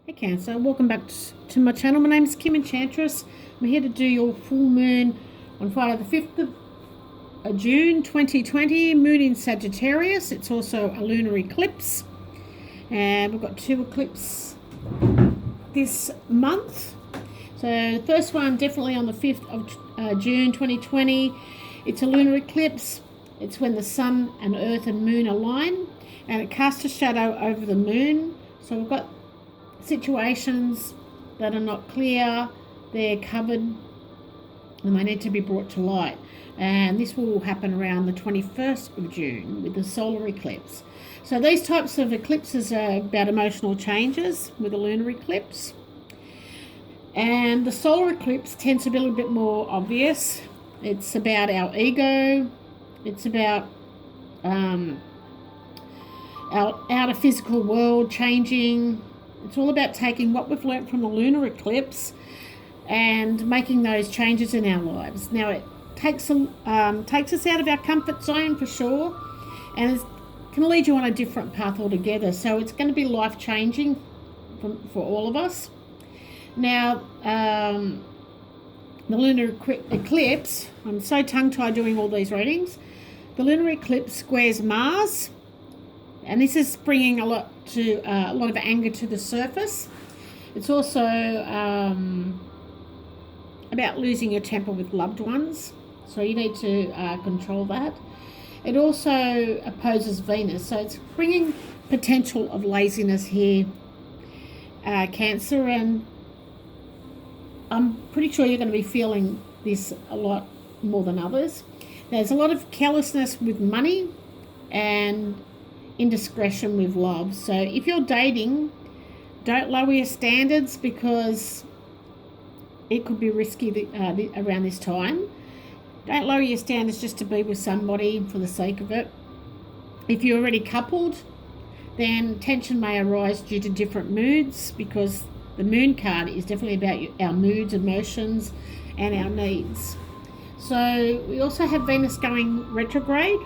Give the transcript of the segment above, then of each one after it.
Hey Cancer, welcome back to my channel. My name is Kim Enchantress. I'm here to do your full moon on Friday the 5th of June 2020, moon in Sagittarius. It's also a lunar eclipse, and we've got two eclipses this month. So the first one definitely on the 5th of June 2020. It's a lunar eclipse. It's when the sun and earth and moon align, and it casts a shadow over the moon. So we've got situations that are not clear, they're covered, and they need to be brought to light. And this will happen around the 21st of June with the solar eclipse. So these types of eclipses are about emotional changes with a lunar eclipse. And the solar eclipse tends to be a little bit more obvious. It's about our ego. It's about our outer physical world changing. It's all about taking what we've learnt from the lunar eclipse and making those changes in our lives. Now, it takes us out of our comfort zone for sure, and it can lead you on a different path altogether. So it's going to be life-changing for all of us. Now, the lunar eclipse, I'm so tongue-tied doing all these readings. The lunar eclipse squares Mars, and this is bringing a lot of anger to the surface. It's also about losing your temper with loved ones, so you need to control that. It also opposes Venus, so it's bringing potential of laziness here, Cancer, and I'm pretty sure you're going to be feeling this a lot more than others. There's a lot of carelessness with money and indiscretion with love. So if you're dating, don't lower your standards, because it could be risky around this time. Don't lower your standards just to be with somebody for the sake of it. If you're already coupled, then tension may arise due to different moods, because the moon card is definitely about our moods, emotions, and our needs. So we also have Venus going retrograde,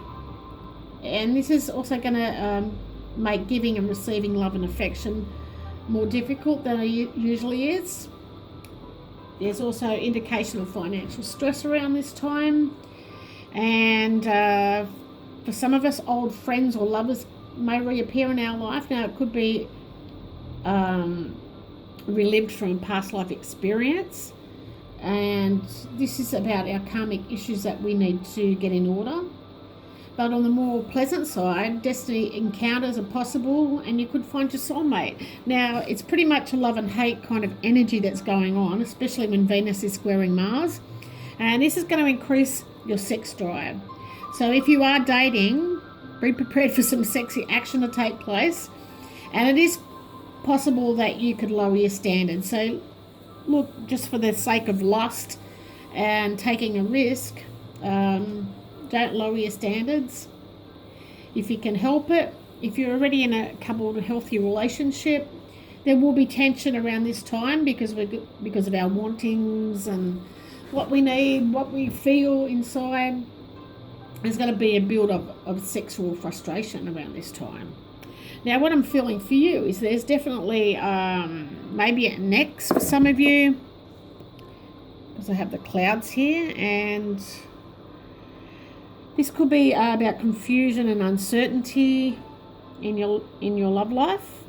and this is also going to make giving and receiving love and affection more difficult than it usually is. There's also indication of financial stress around this time, and for some of us, old friends or lovers may reappear in our life. Now, it could be relived from a past life experience, and this is about our karmic issues that we need to get in order. But on the more pleasant side, destiny encounters are possible, and you could find your soulmate. Now, it's pretty much a love and hate kind of energy that's going on, especially when Venus is squaring Mars. And this is going to increase your sex drive. So if you are dating, be prepared for some sexy action to take place. And it is possible that you could lower your standards. So look, just for the sake of lust and taking a risk, don't lower your standards if you can help it. If you're already in a coupled, healthy relationship, there will be tension around this time because of our wantings and what we need, what we feel inside. There's going to be a build-up of sexual frustration around this time. Now, what I'm feeling for you is there's definitely maybe an next for some of you, because I have the clouds here, and this could be about confusion and uncertainty in your love life.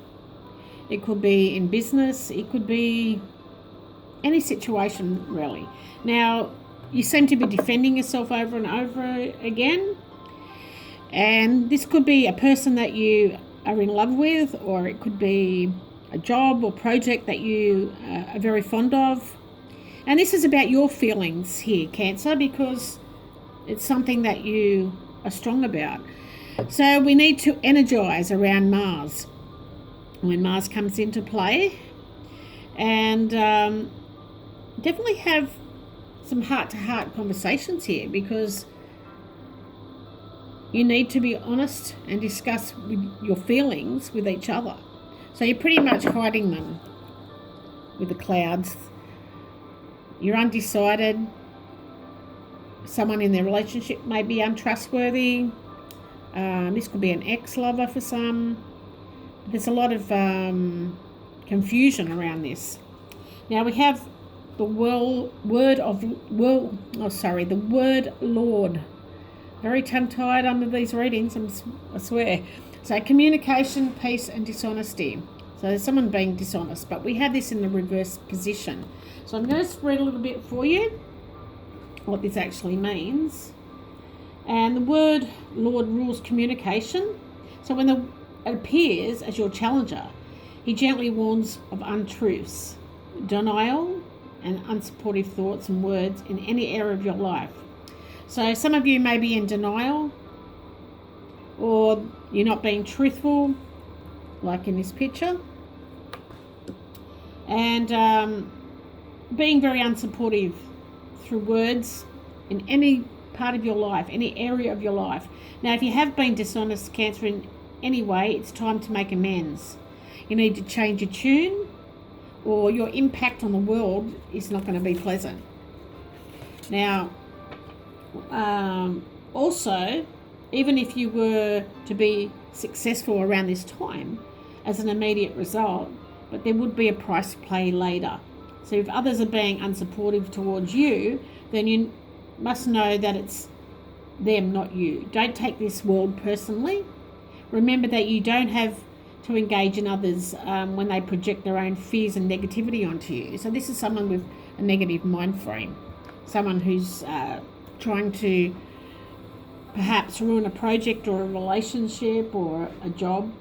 It could be in business. It could be any situation, really. Now, you seem to be defending yourself over and over again, and this could be a person that you are in love with, or it could be a job or project that you are very fond of. And this is about your feelings here, Cancer, because it's something that you are strong about. So we need to energize around Mars when Mars comes into play, and definitely have some heart-to-heart conversations here, because you need to be honest and discuss your feelings with each other. So you're pretty much hiding them with the clouds. You're undecided. Someone in their relationship may be untrustworthy. This could be an ex-lover for some. There's a lot of confusion around this. Now we have the word Lord. Very tongue-tied under these readings, I swear. So communication, peace, and dishonesty. So there's someone being dishonest, but we have this in the reverse position. So I'm going to read a little bit for you what this actually means. And the word Lord rules communication. So when it appears as your challenger, he gently warns of untruths, denial, and unsupportive thoughts and words in any area of your life. So some of you may be in denial, or you're not being truthful, like in this picture, and being very unsupportive through words in any part of your life, any area of your life. Now, if you have been dishonest, Cancer, in any way, it's time to make amends. You need to change your tune, or your impact on the world is not going to be pleasant. Now, also, even if you were to be successful around this time as an immediate result, but there would be a price to pay later. So if others are being unsupportive towards you, then you must know that it's them, not you. Don't take this world personally. Remember that you don't have to engage in others when they project their own fears and negativity onto you. So this is someone with a negative mind frame, someone who's trying to perhaps ruin a project or a relationship or a job.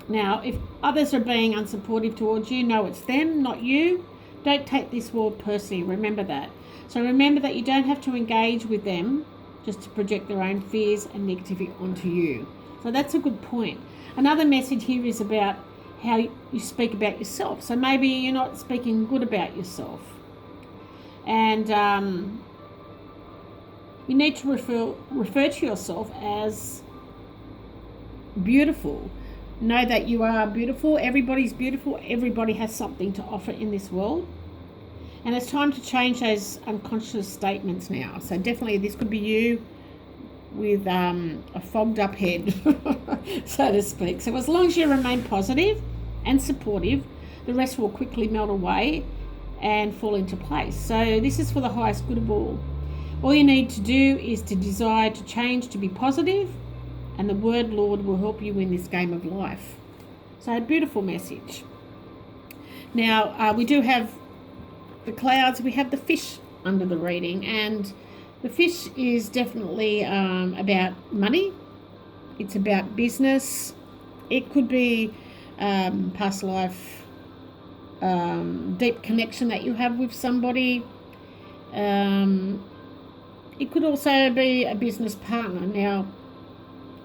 Now, if others are being unsupportive towards you, know it's them, not you. Don't take this world personally. Remember that. So remember that you don't have to engage with them just to project their own fears and negativity onto you. So that's a good point. Another message here is about how you speak about yourself. So maybe you're not speaking good about yourself. And you need to refer to yourself as beautiful. Know that you are beautiful. Everybody's beautiful. Everybody has something to offer in this world. And it's time to change those unconscious statements now. So definitely this could be you with a fogged up head, so to speak. So as long as you remain positive and supportive, the rest will quickly melt away and fall into place. So this is for the highest good of all. All you need to do is to desire to change, to be positive, and the word Lord will help you in this game of life. So a beautiful message. Now, we do have the clouds, we have the fish under the reading, and the fish is definitely about money. It's about business. It could be past life, deep connection that you have with somebody. It could also be a business partner. Now,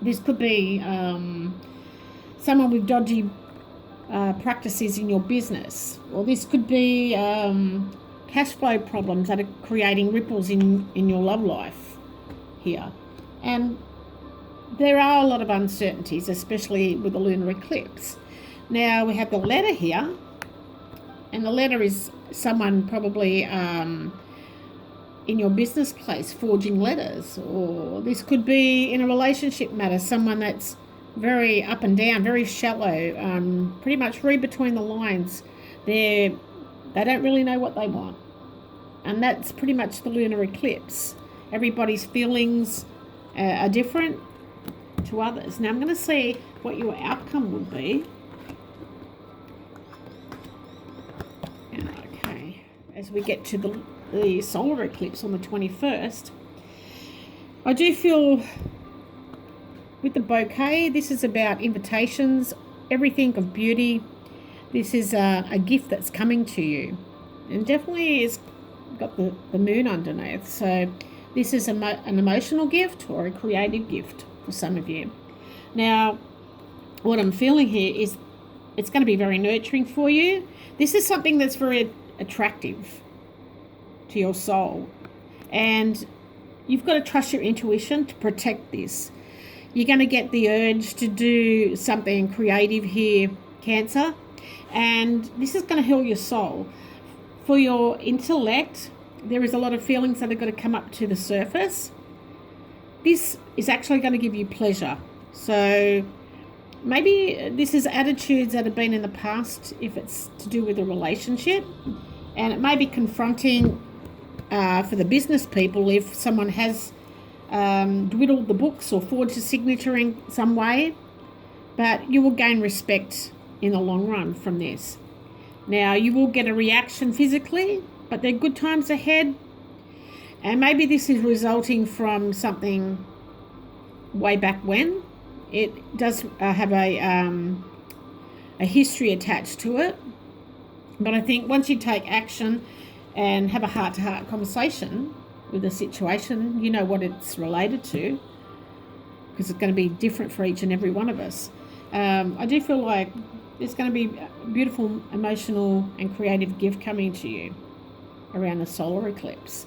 this could be someone with dodgy practices in your business, or this could be cash flow problems that are creating ripples in your love life here. And there are a lot of uncertainties, especially with the lunar eclipse. Now we have the letter here, and the letter is someone probably in your business place forging letters, or this could be in a relationship matter, someone that's very up and down, very shallow, pretty much read between the lines. They don't really know what they want. And that's pretty much the lunar eclipse. Everybody's feelings are different to others. Now I'm going to see what your outcome would be. Okay, as we get to the solar eclipse on the 21st, I do feel with the bouquet, this is about invitations, everything of beauty. This is a gift that's coming to you, and definitely is got the moon underneath. So this is an emotional gift or a creative gift for some of you. Now, what I'm feeling here is it's going to be very nurturing for you. This is something that's very attractive to your soul, and you've got to trust your intuition to protect this. You're going to get the urge to do something creative here, Cancer, and this is going to heal your soul. For your intellect, there is a lot of feelings that are going to come up to the surface. This is actually going to give you pleasure. So maybe this is attitudes that have been in the past if it's to do with a relationship, and it may be confronting for the business people if someone has dwiddled the books or forged a signature in some way, but you will gain respect in the long run from this. Now, you will get a reaction physically, but there are good times ahead, and maybe this is resulting from something way back when. It does have a history attached to it, but I think once you take action and have a heart-to-heart conversation with the situation, you know what it's related to, because it's going to be different for each and every one of us. I do feel like there's going to be a beautiful, emotional and creative gift coming to you around the solar eclipse.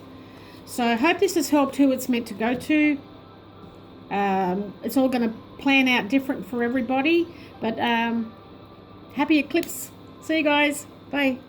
So I hope this has helped who it's meant to go to. It's all going to plan out different for everybody, but happy eclipse. See you guys. Bye.